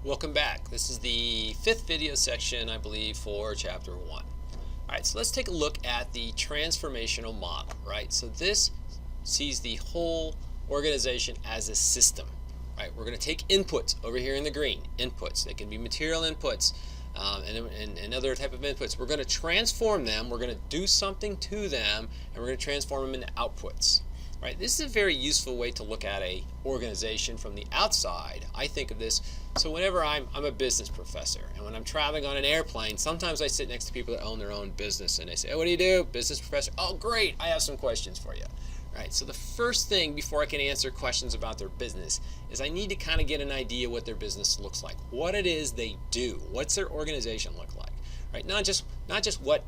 Welcome back. This is the fifth video section, I believe, for chapter 1. All right, so let's take a look at the transformational model, right? So this sees the whole organization as a system, right? We're going to take inputs over here in the green, inputs. They can be material inputs and other type of inputs. We're going to transform them. We're going to do something to them, and we're going to transform them into outputs. Right, this is a very useful way to look at a organization from the outside. I think of this, so whenever I'm a business professor, and when I'm traveling on an airplane, sometimes I sit next to people that own their own business, and they say, oh, what do you do? Business professor? Oh, great, I have some questions for you. Right, so the first thing before I can answer questions about their business is I need to kind of get an idea what their business looks like, what it is they do, what's their organization look like, right? Not just what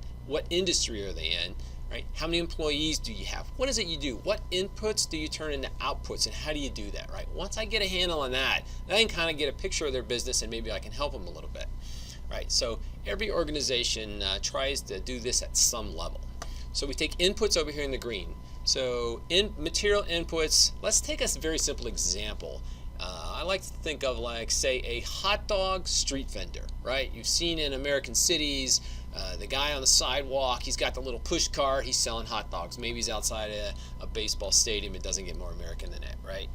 industry are they in. Right? How many employees do you have? What is it you do? What inputs do you turn into outputs, and how do you do that? Right? Once I get a handle on that, then I can kind of get a picture of their business, and maybe I can help them a little bit. Right? So every organization tries to do this at some level. So we take inputs over here in the green. So in material inputs, let's take a very simple example. I like to think of, like, say, a hot dog street vendor, right? You've seen in American cities, the guy on the sidewalk, he's got the little push cart, he's selling hot dogs. Maybe he's outside a baseball stadium. It doesn't get more American than that, right?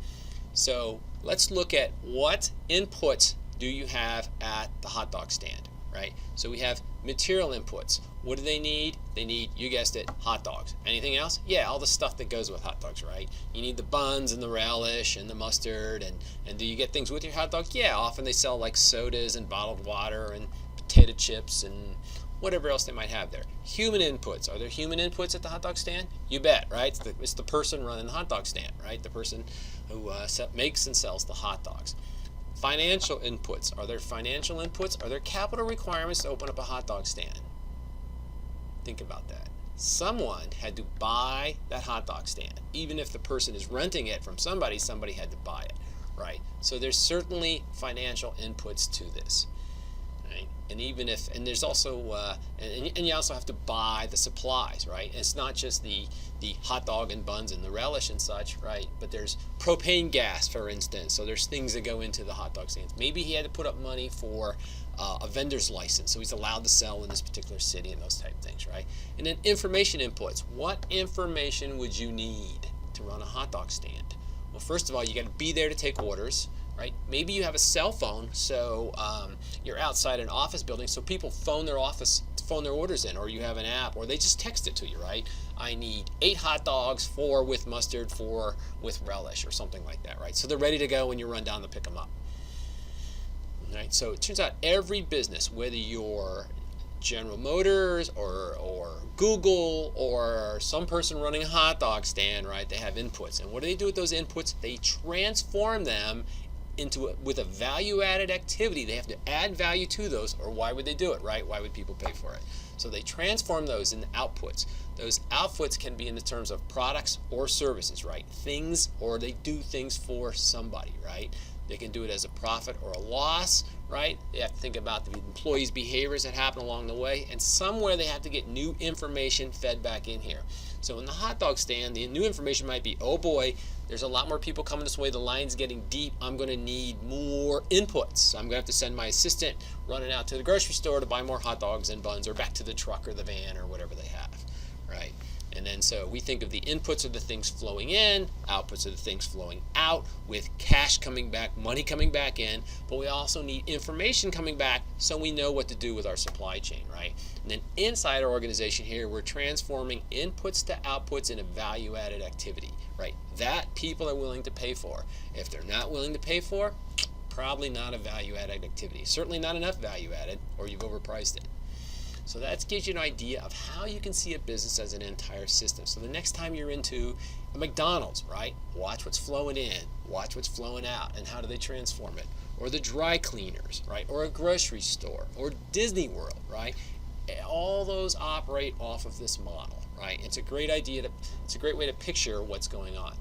So let's look at what inputs do you have at the hot dog stand, right? So we have material inputs. What do they need? They need, you guessed it, hot dogs. Anything else? Yeah, all the stuff that goes with hot dogs, right? You need the buns and the relish and the mustard, and do you get things with your hot dog? Yeah, often they sell like sodas and bottled water and potato chips and whatever else they might have there. Human inputs. Are there human inputs at the hot dog stand? You bet, right? It's the person running the hot dog stand, right? The person who makes and sells the hot dogs. Financial inputs. Are there financial inputs? Are there capital requirements to open up a hot dog stand? Think about that. Someone had to buy that hot dog stand. Even if the person is renting it from somebody had to buy it, right? So there's certainly financial inputs to this. Right? And even if, and there's also, and you also have to buy the supplies, right? And it's not just the hot dog and buns and the relish and such, right? But there's propane gas, for instance. So there's things that go into the hot dog stands. Maybe he had to put up money for a vendor's license, so he's allowed to sell in this particular city and those type of things, right? And then information inputs. What information would you need to run a hot dog stand? Well, first of all, you got to be there to take orders. Right? Maybe you have a cell phone, so you're outside an office building, so people phone their orders in, or you have an app, or they just text it to you, right? I need 8 hot dogs, 4 with mustard, 4 with relish, or something like that, right? So they're ready to go when you run down to pick them up. Right? So it turns out every business, whether you're General Motors or Google or some person running a hot dog stand, right? They have inputs, and what do they do with those inputs? They transform them with a value-added activity. They have to add value to those, or why would they do it, right? Why would people pay for it? So they transform those into outputs. Those outputs can be in the terms of products or services, right? Things, or they do things for somebody, right? They can do it as a profit or a loss, right? They have to think about the employees' behaviors that happen along the way, and somewhere they have to get new information fed back in here. So in the hot dog stand, the new information might be, oh boy, there's a lot more people coming this way, the line's getting deep, I'm going to need more inputs. I'm going to have to send my assistant running out to the grocery store to buy more hot dogs and buns, or back to the truck or the van or whatever they have, right? And then so we think of the inputs are the things flowing in, outputs are the things flowing out, with cash coming back, money coming back in, but we also need information coming back so we know what to do with our supply chain, right? And then inside our organization here, we're transforming inputs to outputs in a value-added activity, right? That people are willing to pay for. If they're not willing to pay for, probably not a value-added activity. Certainly not enough value-added, or you've overpriced it. So that gives you an idea of how you can see a business as an entire system. So the next time you're into a McDonald's, right, watch what's flowing in, watch what's flowing out, and how do they transform it. Or the dry cleaners, right, or a grocery store, or Disney World, right. All those operate off of this model, right. It's a great idea it's a great way to picture what's going on.